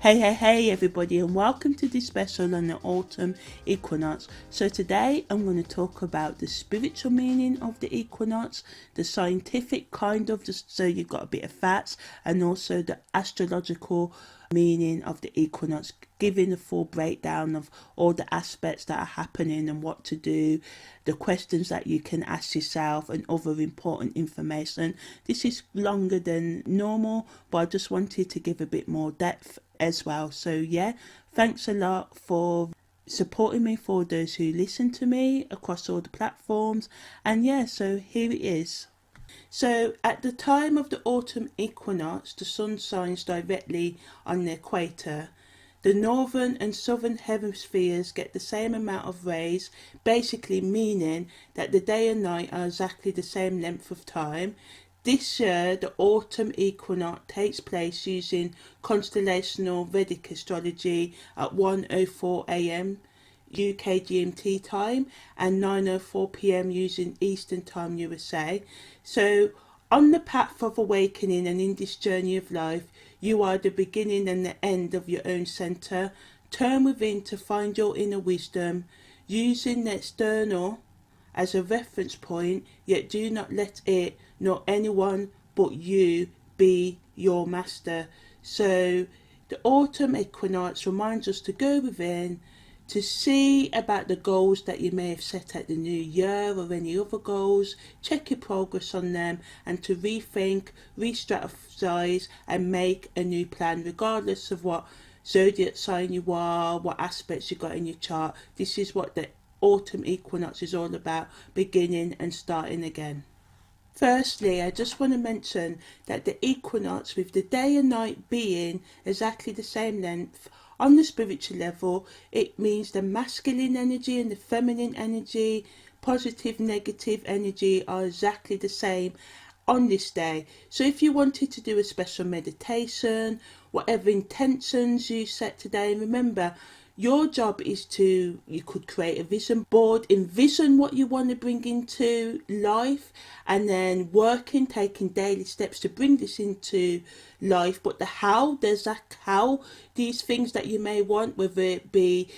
Hey everybody, and welcome to this special on the autumn equinox. So today I'm going to talk about the spiritual meaning of the equinox, the scientific kind of, so you've got a bit of facts, and also the astrological meaning of the equinox, giving a full breakdown of all the aspects that are happening and what to do, the questions that you can ask yourself, and other important information. This is longer than normal, but I just wanted to give a bit more depth as well. So yeah, thanks a lot for supporting me, for those who listen to me across all the platforms. And yeah, so here it is. So at the time of the autumn equinox, the sun shines directly on the equator. The northern and southern hemispheres get the same amount of rays, basically meaning that the day and night are exactly the same length of time. This year, the autumn equinox takes place using constellational Vedic astrology at 1:04 a.m. UK GMT time and 9:04 p.m. using Eastern Time USA. So on the path of awakening and in this journey of life, you are the beginning and the end of your own centre. Turn within to find your inner wisdom, using the external as a reference point, yet do not let it nor anyone but you be your master. So the autumn equinox reminds us to go within, to see about the goals that you may have set at the new year or any other goals, check your progress on them, and to rethink, re-strategize and make a new plan regardless of what zodiac sign you are, what aspects you got in your chart. This is what the autumn equinox is all about, beginning and starting again. Firstly, I just want to mention that the equinox, with the day and night being exactly the same length, on the spiritual level, it means the masculine energy and the feminine energy, positive, negative energy are exactly the same on this day. So if you wanted to do a special meditation, whatever intentions you set today, remember, your job is to, you could create a vision board, envision what you want to bring into life, and then working, taking daily steps to bring this into life. But the how, there's that how, these things that you may want, whether it be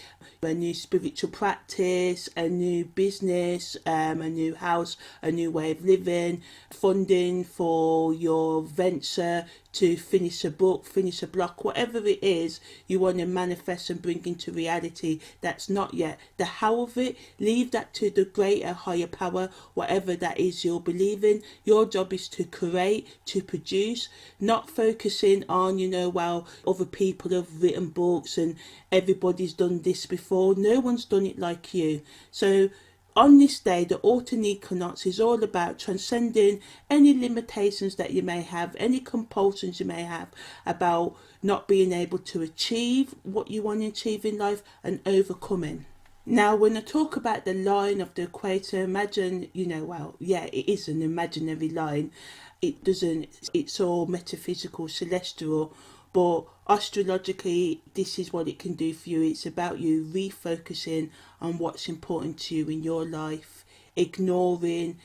a new spiritual practice, a new business, a new house, a new way of living, funding for your venture, to finish a book, finish a block, whatever it is you want to manifest and bring into reality that's not yet. The how of it, leave that to the greater, higher power, whatever that is you're believing. Your job is to create, to produce, not focusing on, well, other people have written books and everybody's done this before. No one's done it like you. So on this day, the autumn equinox is all about transcending any limitations that you may have, any compulsions you may have about not being able to achieve what you want to achieve in life, and overcoming. Now, when I talk about the line of the equator, imagine, it is an imaginary line. It's all metaphysical, celestial, but astrologically, this is what it can do for you. It's about you refocusing on what's important to you in your life, ignoring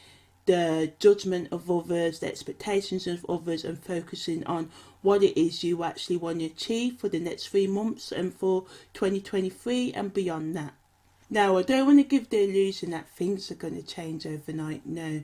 the judgment of others, the expectations of others, and focusing on what it is you actually want to achieve for the next 3 months and for 2023 and beyond that. Now, I don't want to give the illusion that things are going to change overnight. No.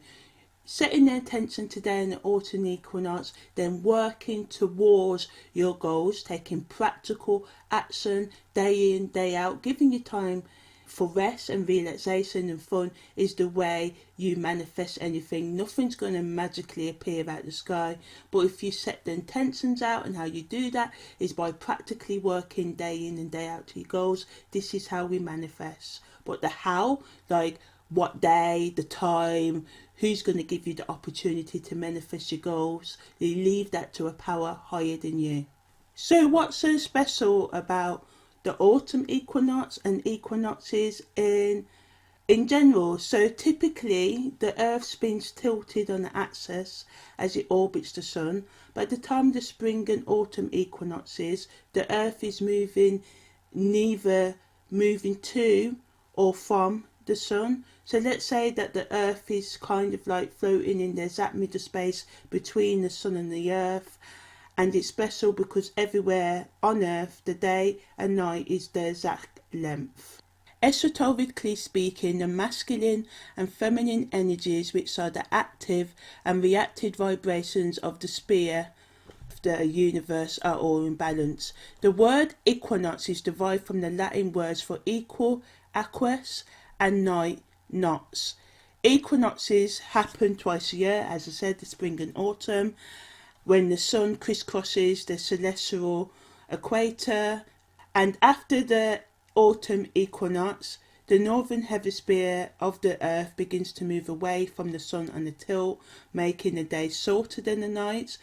Setting their attention today in the autumn equinox, then working towards your goals, taking practical action day in, day out, giving you time for rest and relaxation and fun is the way you manifest anything. Nothing's going to magically appear out the sky, but if you set the intentions out, and how you do that is by practically working day in and day out to your goals. This is how we manifest. But the how, like what day, the time, who's going to give you the opportunity to manifest your goals, you leave that to a power higher than you. So what's so special about the autumn equinox and equinoxes in general? So typically the earth spins tilted on the axis as it orbits the sun. By the time the spring and autumn equinoxes, the earth is neither moving to or from the sun. So let's say that the earth is kind of like floating in the exact middle space between the sun and the earth, and it's special because everywhere on earth the day and night is the exact length. Esoterically speaking, the masculine and feminine energies, which are the active and reactive vibrations of the sphere of the universe, are all in balance. The word equinox is derived from the Latin words for equal, aquus, and night, nox. Equinoxes happen twice a year, as I said, the spring and autumn, when the sun crisscrosses the celestial equator. And after the autumn equinox, the northern hemisphere of the earth begins to move away from the sun on the tilt, making the days shorter than the nights,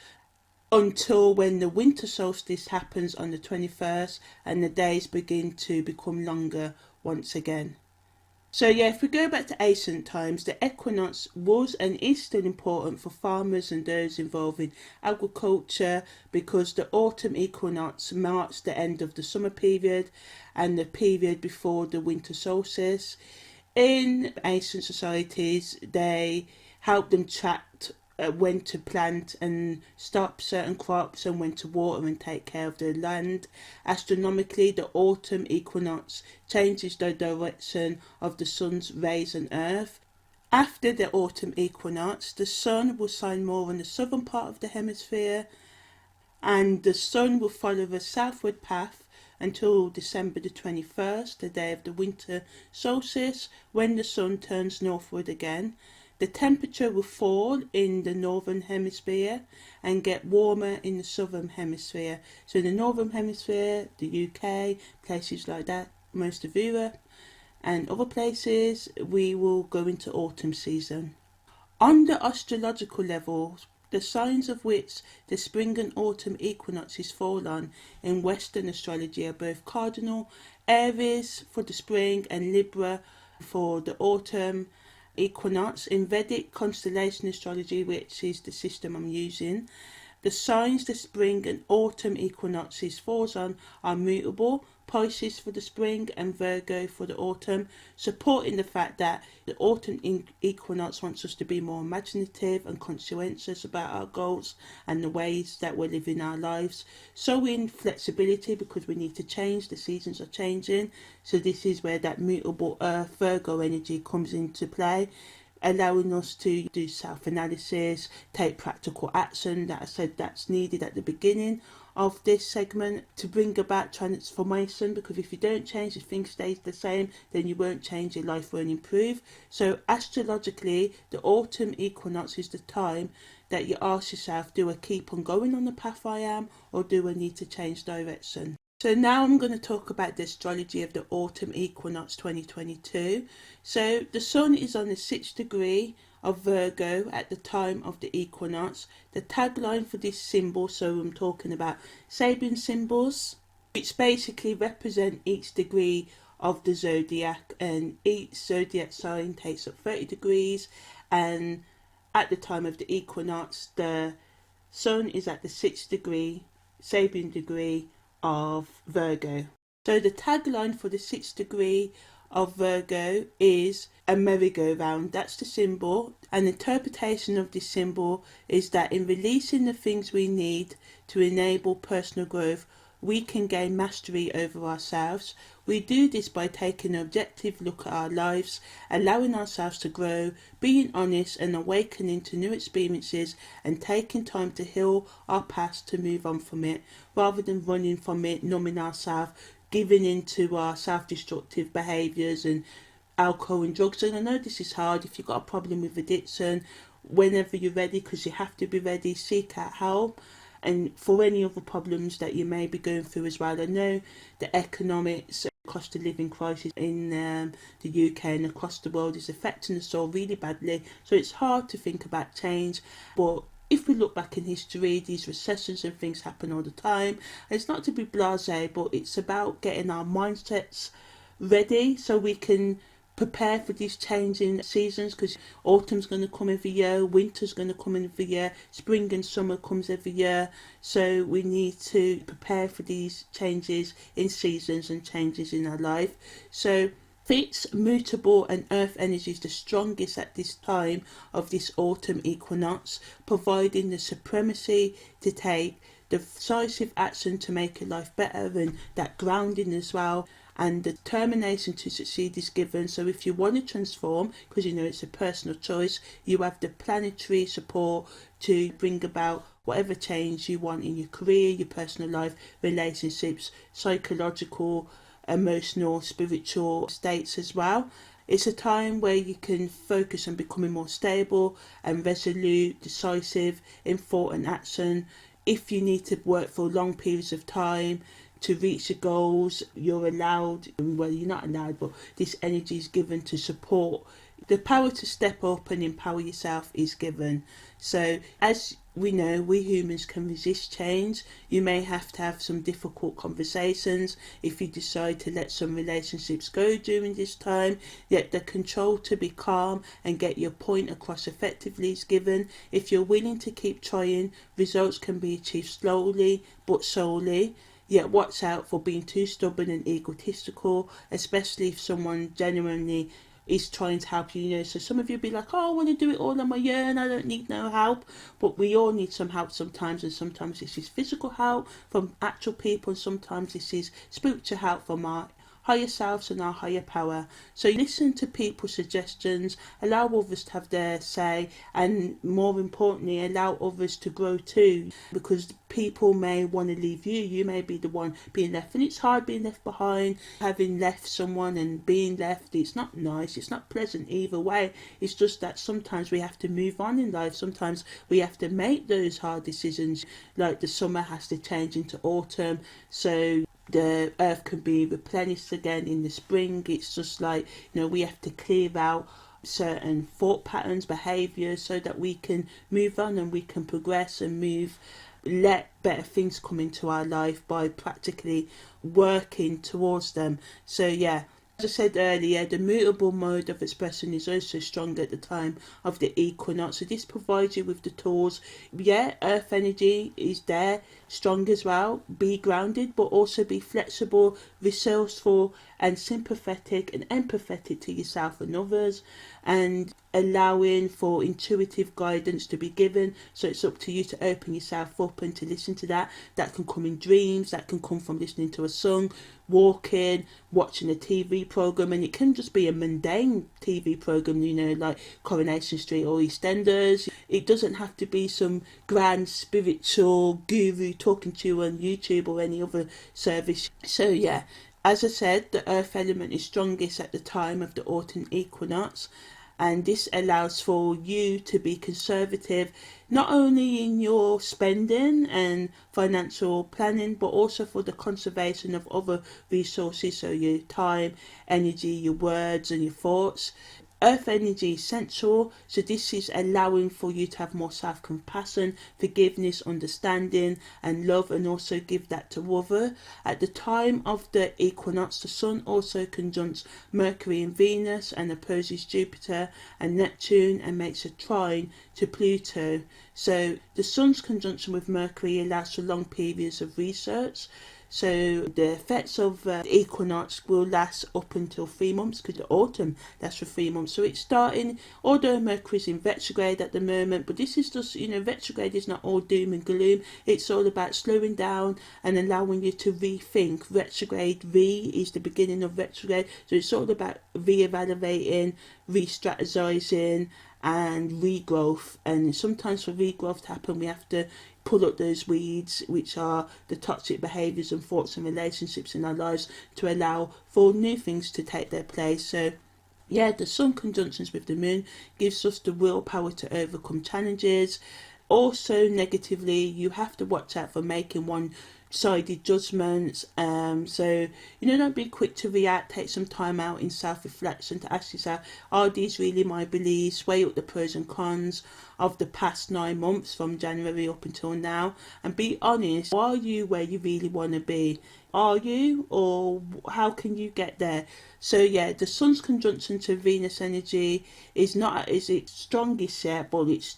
until when the winter solstice happens on the 21st and the days begin to become longer once again. So yeah, if we go back to ancient times, the equinox was and is still important for farmers and those involved in agriculture, because the autumn equinox marks the end of the summer period and the period before the winter solstice. In ancient societies, they helped them track when to plant and stop certain crops and when to water and take care of the land. Astronomically, the autumn equinox changes the direction of the sun's rays on earth. After the autumn equinox, the sun will shine more on the southern part of the hemisphere, and the sun will follow the southward path until December the 21st, the day of the winter solstice, when the sun turns northward again. The temperature will fall in the northern hemisphere and get warmer in the southern hemisphere. So in the northern hemisphere, the UK, places like that, most of Europe and other places, we will go into autumn season. On the astrological level, the signs of which the spring and autumn equinoxes fall on in Western astrology are both cardinal, Aries for the spring and Libra for the autumn equinox. In Vedic constellation astrology, which is the system I'm using, the signs the spring and autumn equinoxes falls on are mutable: Pisces for the spring and Virgo for the autumn, supporting the fact that the autumn equinox wants us to be more imaginative and conscientious about our goals and the ways that we're living our lives. So in flexibility, because we need to change, the seasons are changing. So this is where that mutable earth Virgo energy comes into play, allowing us to do self-analysis, take practical action that I said that's needed at the beginning of this segment to bring about transformation, because if you don't change, if things stay the same, then you won't change, your life won't improve. So astrologically, the autumn equinox is the time that you ask yourself, do I keep on going on the path I am, or do I need to change direction? So now I'm going to talk about the astrology of the autumn equinox 2022. So the sun is on the 6th degree of Virgo at the time of the equinox. The tagline for this symbol, so I'm talking about Sabian symbols, which basically represent each degree of the zodiac, and each zodiac sign takes up 30 degrees, and at the time of the equinox the sun is at the 6th degree, Sabian degree of Virgo. So the tagline for the 6th degree of Virgo is a merry-go-round. That's the symbol. An interpretation of this symbol is that in releasing the things we need to enable personal growth, we can gain mastery over ourselves. We do this by taking an objective look at our lives, allowing ourselves to grow, being honest and awakening to new experiences, and taking time to heal our past to move on from it, rather than running from it, numbing ourselves, giving into our self-destructive behaviours and alcohol and drugs. And I know this is hard. If you've got a problem with addiction, whenever you're ready, because you have to be ready, seek out help. And for any other problems that you may be going through as well. I know the economics, cost of living crisis in the UK and across the world is affecting us all really badly. So it's hard to think about change. But if we look back in history, these recessions and things happen all the time. And it's not to be blasé, but it's about getting our mindsets ready so we can prepare for these changing seasons, because autumn's going to come every year, winter's going to come every year, spring and summer comes every year. So we need to prepare for these changes in seasons and changes in our life. So fixed, mutable and earth energy is the strongest at this time of this autumn equinox, providing the supremacy to take decisive action to make your life better, and that grounding as well. And the determination to succeed is given. So if you want to transform, because you know it's a personal choice, you have the planetary support to bring about whatever change you want in your career, your personal life, relationships, psychological, emotional, spiritual states as well. It's a time where you can focus on becoming more stable and resolute, decisive in thought and action. If you need to work for long periods of time to reach your goals, you're allowed, well, you're not allowed, but this energy is given to support. The power to step up and empower yourself is given. So as we know, we humans can resist change. You may have to have some difficult conversations if you decide to let some relationships go during this time, yet the control to be calm and get your point across effectively is given. If you're willing to keep trying, results can be achieved slowly but solely. Yet watch out for being too stubborn and egotistical, especially if someone genuinely is trying to help you, so some of you be like, oh, I want to do it all on my own, I don't need no help. But we all need some help sometimes, and sometimes this is physical help from actual people, and sometimes this is spiritual help from our higher selves and our higher power. So listen to people's suggestions, allow others to have their say, and more importantly, allow others to grow too, because people may want to leave you. You may be the one being left, and it's hard being left behind, having left someone and being left. It's not nice, it's not pleasant either way. It's just that sometimes we have to move on in life. Sometimes we have to make those hard decisions, like the summer has to change into autumn, so the earth can be replenished again in the spring. It's just like, we have to clear out certain thought patterns, behaviours, so that we can move on and we can progress and let better things come into our life by practically working towards them. So yeah, as I said earlier, the mutable mode of expression is also strong at the time of the equinox. So this provides you with the tools. Yeah, earth energy is there, strong as well. Be grounded, but also be flexible, resourceful, and sympathetic and empathetic to yourself and others, and allowing for intuitive guidance to be given. So it's up to you to open yourself up and to listen to that. That can come in dreams, that can come from listening to a song, walking, watching a TV program, and it can just be a mundane TV program, like Coronation Street or EastEnders. It doesn't have to be some grand spiritual guru talking to you on YouTube or any other service. So yeah, as I said, the earth element is strongest at the time of the autumn equinox, and this allows for you to be conservative, not only in your spending and financial planning, but also for the conservation of other resources, so your time, energy, your words and your thoughts. Earth energy is sensual, so this is allowing for you to have more self-compassion, forgiveness, understanding and love, and also give that to others. At the time of the equinox, the sun also conjuncts Mercury and Venus and opposes Jupiter and Neptune and makes a trine to Pluto. So the sun's conjunction with Mercury allows for long periods of research. So the effects of the equinox will last up until 3 months, because the autumn lasts for 3 months. So it's starting, although Mercury's in retrograde at the moment, but this is just, retrograde is not all doom and gloom. It's all about slowing down and allowing you to rethink. Retrograde is the beginning of retrograde. So it's all about re-evaluating, re-strategizing and regrowth. And sometimes for regrowth to happen, we have to pull up those weeds, which are the toxic behaviours and thoughts and relationships in our lives, to allow for new things to take their place. So yeah, the sun conjunctions with the moon gives us the willpower to overcome challenges. Also negatively, you have to watch out for making one-sided judgments. So don't be quick to react. Take some time out in self-reflection to ask yourself, are these really my beliefs? Weigh up the pros and cons of the past 9 months from January up until now, and be honest. Are you where you really want to be? Are you, or how can you get there? So yeah, the sun's conjunction to Venus energy is not as its strongest yet, but it's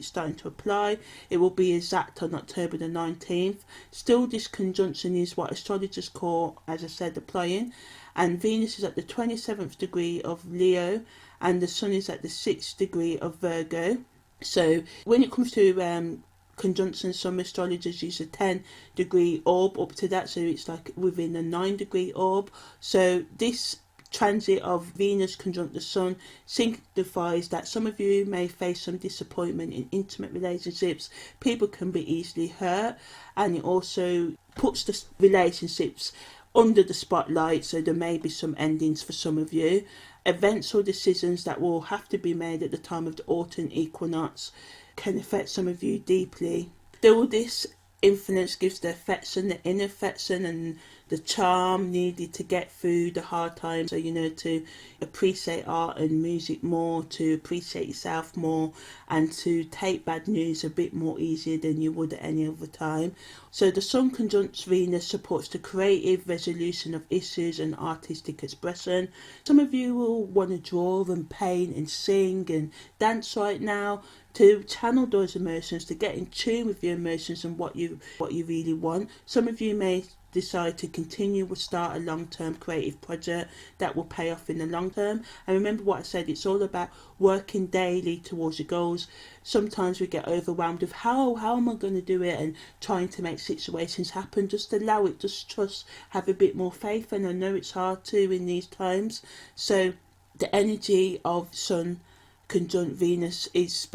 starting to apply. It will be exact on October the 19th. Still, this conjunction is what astrologers call, as I said, applying, and Venus is at the 27th degree of Leo and the sun is at the 6th degree of Virgo. So when it comes to conjunction. Some astrologers use a 10-degree orb up to that, so it's like within a 9-degree orb. So this transit of Venus conjunct the Sun signifies that some of you may face some disappointment in intimate relationships. People can be easily hurt, and it also puts the relationships under the spotlight, so there may be some endings for some of you. Events or decisions that will have to be made at the time of the autumn equinox can affect some of you deeply. Though this influence gives the affection, the inner affection, and the charm needed to get through the hard times. So, to appreciate art and music more, to appreciate yourself more, and to take bad news a bit more easier than you would at any other time. So the Sun conjunct Venus supports the creative resolution of issues and artistic expression. Some of you will want to draw and paint and sing and dance right now, to channel those emotions, to get in tune with your emotions and what you really want. Some of you may decide to continue or start a long-term creative project that will pay off in the long term. And remember what I said, it's all about working daily towards your goals. Sometimes we get overwhelmed with how am I going to do it, and trying to make situations happen. Just allow it, just trust, have a bit more faith. And I know it's hard to in these times. So the energy of Sun conjunct Venus is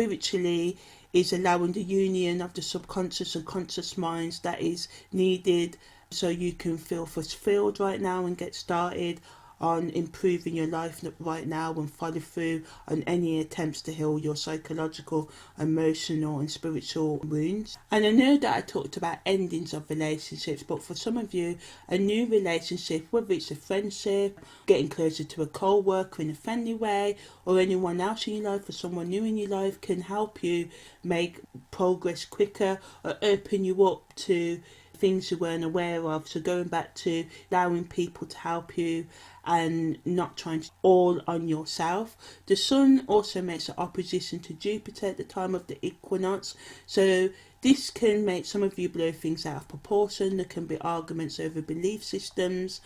allowing the union of the subconscious and conscious minds that is needed, so you can feel fulfilled right now and get started on improving your life right now, and follow through on any attempts to heal your psychological, emotional and spiritual wounds. And I know that I talked about endings of relationships, but for some of you, a new relationship, whether it's a friendship, getting closer to a co-worker in a friendly way, or anyone else in your life or someone new in your life, can help you make progress quicker or open you up to things you weren't aware of. So going back to allowing people to help you and not trying to all on yourself. The Sun also makes an opposition to Jupiter at the time of the equinox, so this can make some of you blow things out of proportion. There can be arguments over belief systems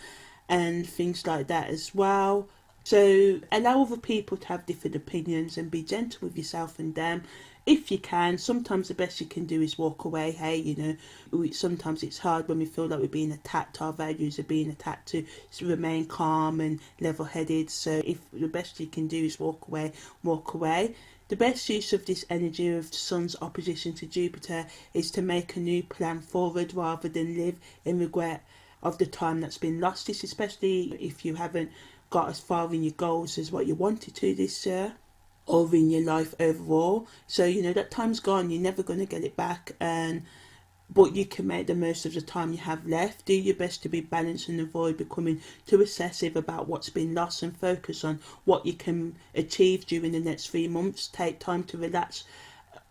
and things like that as well. So allow other people to have different opinions and be gentle with yourself and them if you can. Sometimes the best you can do is walk away. Hey, sometimes it's hard when we feel like we're being attacked, our values are being attacked, to remain calm and level-headed. So if the best you can do is walk away, walk away. The best use of this energy of the Sun's opposition to Jupiter is to make a new plan forward rather than live in regret of the time that's been lost. This especially if you haven't got as far in your goals as what you wanted to this year, or in your life overall. So that time's gone, you're never going to get it back, but you can make the most of the time you have left. Do your best to be balanced and avoid becoming too obsessive about what's been lost, and focus on what you can achieve during the next 3 months. Take time to relax,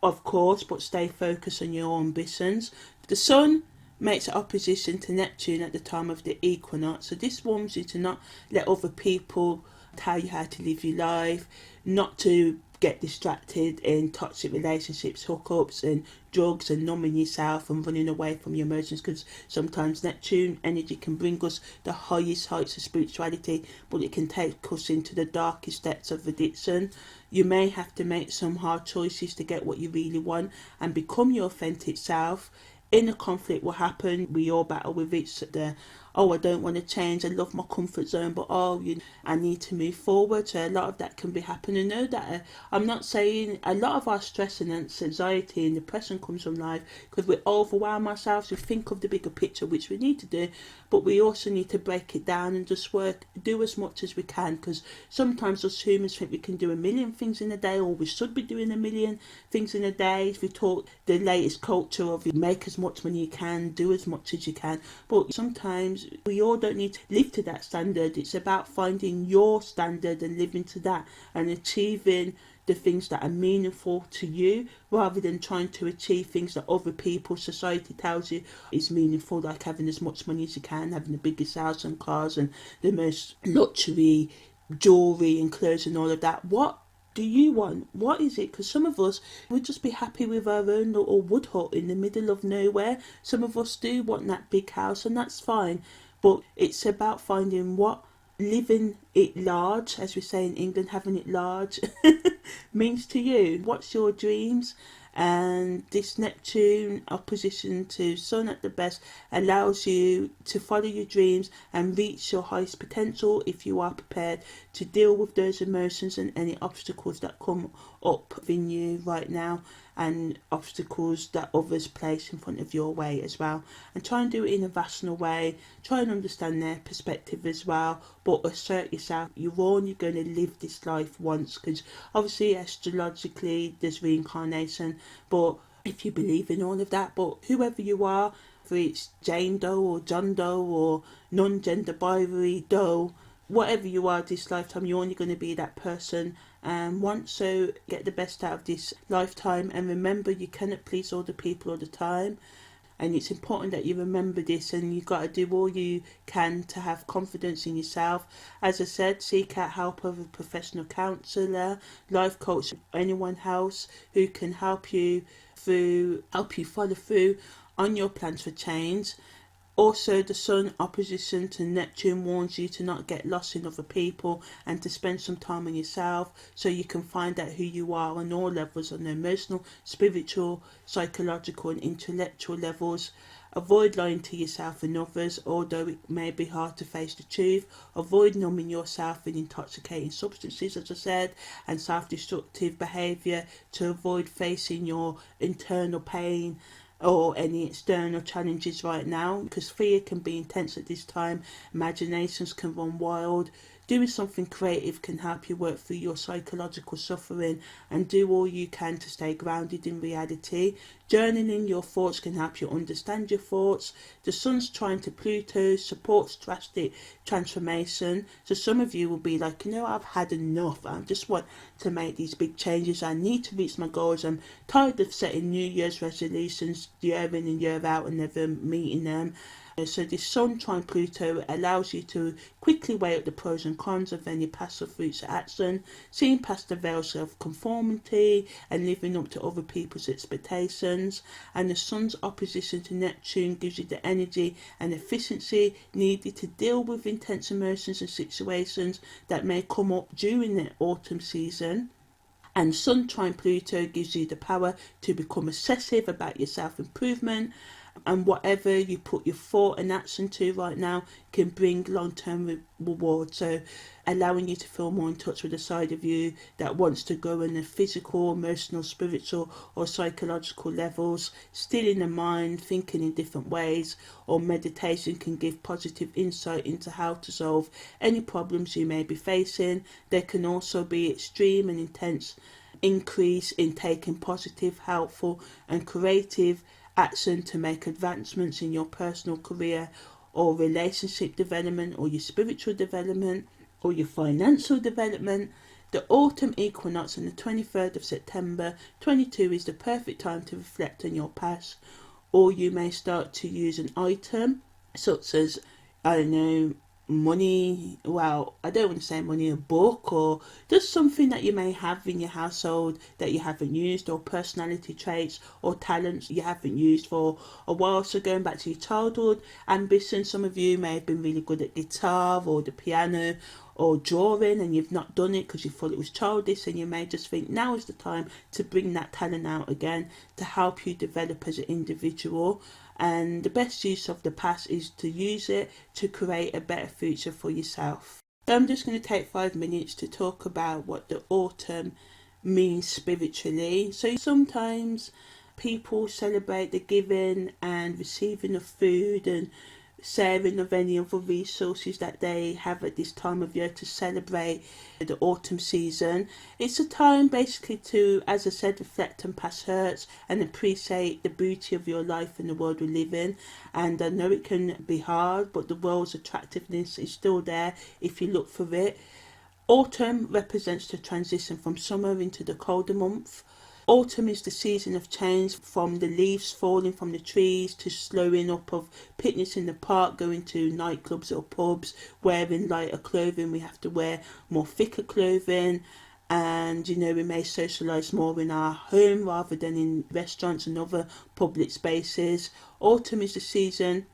of course, but stay focused on your ambitions. The Sun makes an opposition to Neptune at the time of the equinox, so this warns you to not let other people tell you how to live your life, not to get distracted in toxic relationships, hookups and drugs, and numbing yourself and running away from your emotions, because sometimes Neptune energy can bring us the highest heights of spirituality, but it can take us into the darkest depths of addiction. You may have to make some hard choices to get what you really want and become your authentic self. Inner conflict will happen. We all battle with it. So I don't want to change, I love my comfort zone, but I need to move forward. So a lot of that can be happening. Know that I'm not saying a lot of our stress and anxiety and depression comes from life because we overwhelm ourselves. We think of the bigger picture, which we need to do, but we also need to break it down and just do as much as we can, because sometimes us humans think we can do a million things in a day, or we should be doing a million things in a day. If we talk the latest culture of make as much money you can, do as much as you can, but sometimes we all don't need to live to that standard. It's about finding your standard and living to that, and achieving the things that are meaningful to you, rather than trying to achieve things that other people, society tells you is meaningful, like having as much money as you can, having the biggest house and cars and the most luxury jewellery and clothes and all of that. What do you want? What is it? Because some of us would just be happy with our own little wood hut in the middle of nowhere. Some of us do want that big house, and that's fine, but it's about finding what living it large, as we say in England, having it large means to you. What's your dreams? And this Neptune opposition to Sun at the best allows you to follow your dreams and reach your highest potential if you are prepared to deal with those emotions and any obstacles that come up in you right now, and obstacles that others place in front of your way as well. And try and do it in a rational way, try and understand their perspective as well, but assert yourself. You're only going to live this life once, because obviously astrologically there's reincarnation, but if you believe in all of that, but whoever you are, whether it's Jane Doe or John Doe or non-gender binary Doe, whatever you are this lifetime, you're only going to be that person once. So get the best out of this lifetime, and remember, you cannot please all the people all the time. And it's important that you remember this, and you've got to do all you can to have confidence in yourself. As I said, seek out help of a professional counsellor, life coach, anyone else who can help you follow through on your plans for change. Also, the Sun opposition to Neptune warns you to not get lost in other people and to spend some time on yourself, so you can find out who you are on all levels, on the emotional, spiritual, psychological and intellectual levels. Avoid lying to yourself and others, although it may be hard to face the truth. Avoid numbing yourself with intoxicating substances, as I said, and self-destructive behaviour to avoid facing your internal pain or any external challenges right now, because fear can be intense at this time. Imaginations can run wild. Doing something creative can help you work through your psychological suffering, and do all you can to stay grounded in reality. Journaling your thoughts can help you understand your thoughts. The Sun's trine to Pluto supports drastic transformation. So some of you will be like, I've had enough. I just want to make these big changes. I need to reach my goals. I'm tired of setting New Year's resolutions year in and year out and never meeting them. So this Sun trine Pluto allows you to quickly weigh up the pros and cons of any past or future action, seeing past the veils of conformity and living up to other people's expectations. And the Sun's opposition to Neptune gives you the energy and efficiency needed to deal with intense emotions and situations that may come up during the autumn season. And Sun trine Pluto gives you the power to become obsessive about your self-improvement, and whatever you put your thought and action to right now can bring long-term reward. So allowing you to feel more in touch with the side of you that wants to grow in the physical, emotional, spiritual or psychological levels. Still in the mind, thinking in different ways, or meditation can give positive insight into how to solve any problems you may be facing. There can also be extreme and intense increase in taking positive, helpful and creative action to make advancements in your personal career or relationship development, or your spiritual development, or your financial development. The autumn equinox on the 23rd of September 22 is the perfect time to reflect on your past, or you may start to use an item such as, money, I don't want to say money, a book, or just something that you may have in your household that you haven't used, or personality traits or talents you haven't used for a while. So going back to your childhood ambition, some of you may have been really good at guitar or the piano or drawing, and you've not done it because you thought it was childish, and you may just think now is the time to bring that talent out again to help you develop as an individual. And the best use of the past is to use it to create a better future for yourself. So I'm just going to take 5 minutes to talk about what the autumn means spiritually. So sometimes people celebrate the giving and receiving of food and sharing of any other resources that they have at this time of year to celebrate the autumn season. It's a time basically to, as I said, reflect on past hurts and appreciate the beauty of your life and the world we live in. And I know it can be hard, but the world's attractiveness is still there if you look for it. Autumn represents the transition from summer into the colder month. Autumn is the season of change, from the leaves falling from the trees to slowing up of picnics in the park, going to nightclubs or pubs, wearing lighter clothing. We have to wear more thicker clothing, and we may socialise more in our home rather than in restaurants and other public spaces. Autumn is the season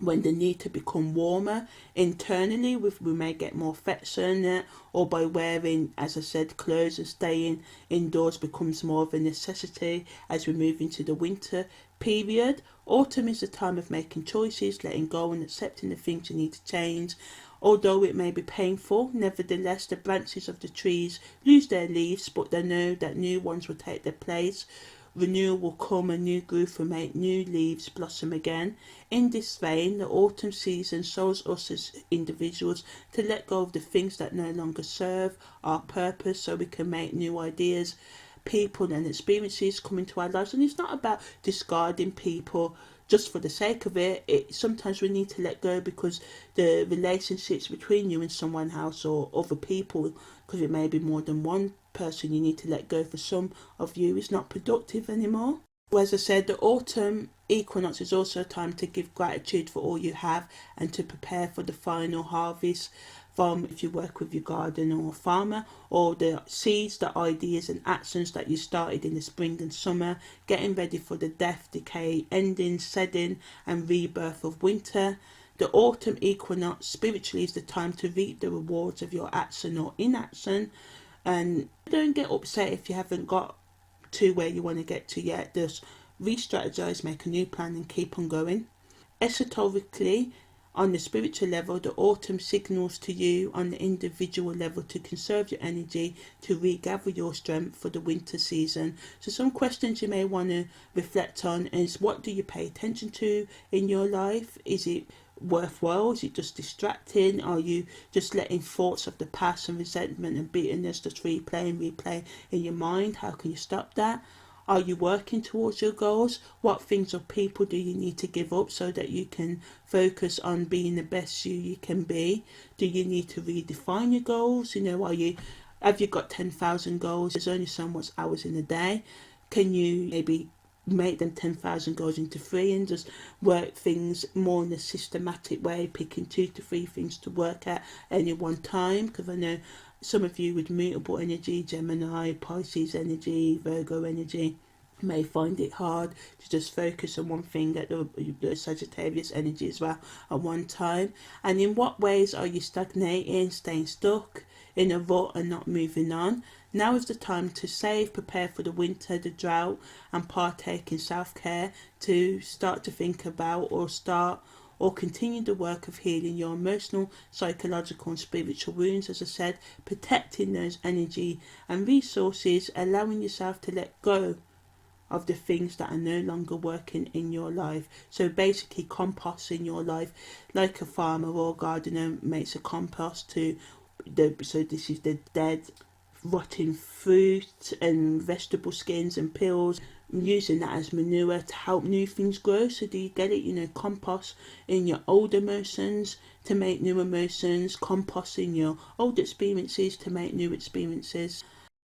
when they need to become warmer internally. We may get more affection, or by wearing, as I said, clothes, and staying indoors becomes more of a necessity as we move into the winter period. Autumn is the time of making choices, letting go and accepting the things you need to change. Although it may be painful, nevertheless the branches of the trees lose their leaves, but they know that new ones will take their place. Renewal will come, a new growth will make new leaves blossom again. In this vein, the autumn season shows us as individuals to let go of the things that no longer serve our purpose, so we can make new ideas, people and experiences come into our lives. And it's not about discarding people just for the sake of it. Sometimes we need to let go because the relationships between you and someone else or other people, because it may be more than one person you need to let go for some of you, is not productive anymore. Well, as I said, the autumn equinox is also a time to give gratitude for all you have and to prepare for the final harvest from, if you work with your garden or a farmer, or the seeds, the ideas and actions that you started in the spring and summer, getting ready for the death, decay, ending, shedding and rebirth of winter. The autumn equinox spiritually is the time to reap the rewards of your action or inaction. And don't get upset if you haven't got to where you want to get to yet. Just re-strategize, make a new plan and keep on going. Esoterically, on the spiritual level, the autumn signals to you on the individual level to conserve your energy, to regather your strength for the winter season. So some questions you may want to reflect on is, what do you pay attention to in your life? Is it worthwhile? Is it just distracting? Are you just letting thoughts of the past and resentment and bitterness just replay in your mind? How can you stop that? Are you working towards your goals? What things or people do you need to give up so that you can focus on being the best you can be? Do you need to redefine your goals? Have you got 10,000 goals? There's only so much hours in a day. Can you maybe make them 10,000 goals into 3 and just work things more in a systematic way, picking 2 to 3 things to work at any one time? Because I know some of you with mutable energy, Gemini, Pisces energy, Virgo energy, may find it hard to just focus on one thing, at the Sagittarius energy as well at one time. And in what ways are you stagnating, staying stuck in a rut and not moving on? Now is the time to save, prepare for the winter, the drought, and partake in self-care, to start to think about or continue the work of healing your emotional, psychological and spiritual wounds. As I said, protecting those energy and resources, allowing yourself to let go of the things that are no longer working in your life. So basically composting your life like a farmer or gardener makes a compost so this is the dead rotting fruit and vegetable skins and peels, using that as manure to help new things grow. So do you get it? Compost in your old emotions to make new emotions, compost in your old experiences to make new experiences.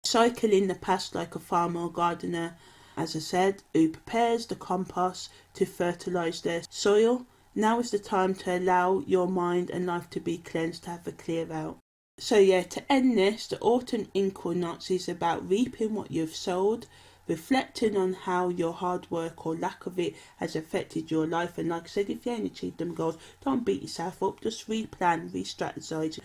Cycle in the past like a farmer or gardener, as I said, who prepares the compost to fertilise their soil. Now is the time to allow your mind and life to be cleansed, to have a clear out. So to end this, the autumn equinox is about reaping what you've sowed, reflecting on how your hard work or lack of it has affected your life. And like I said, if you ain't achieved them goals, don't beat yourself up, just replan, re-strategize.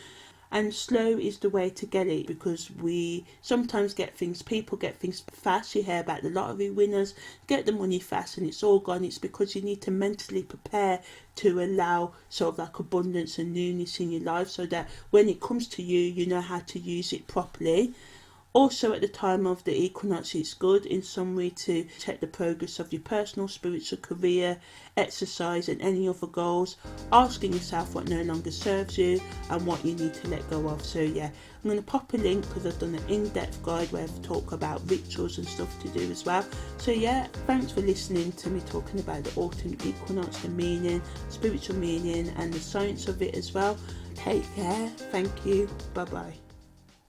And slow is the way to get it, because we sometimes people get things fast. You hear about the lottery winners get the money fast and it's all gone. It's because you need to mentally prepare to allow sort of like abundance and newness in your life, so that when it comes to you, you know how to use it properly. Also, at the time of the equinox, it's good in some way to check the progress of your personal, spiritual, career, exercise and any other goals, asking yourself what no longer serves you and what you need to let go of. So I'm going to pop a link because I've done an in-depth guide where I've talked about rituals and stuff to do as well. So thanks for listening to me talking about the autumn equinox, the meaning, spiritual meaning and the science of it as well. Take care. Thank you. Bye bye.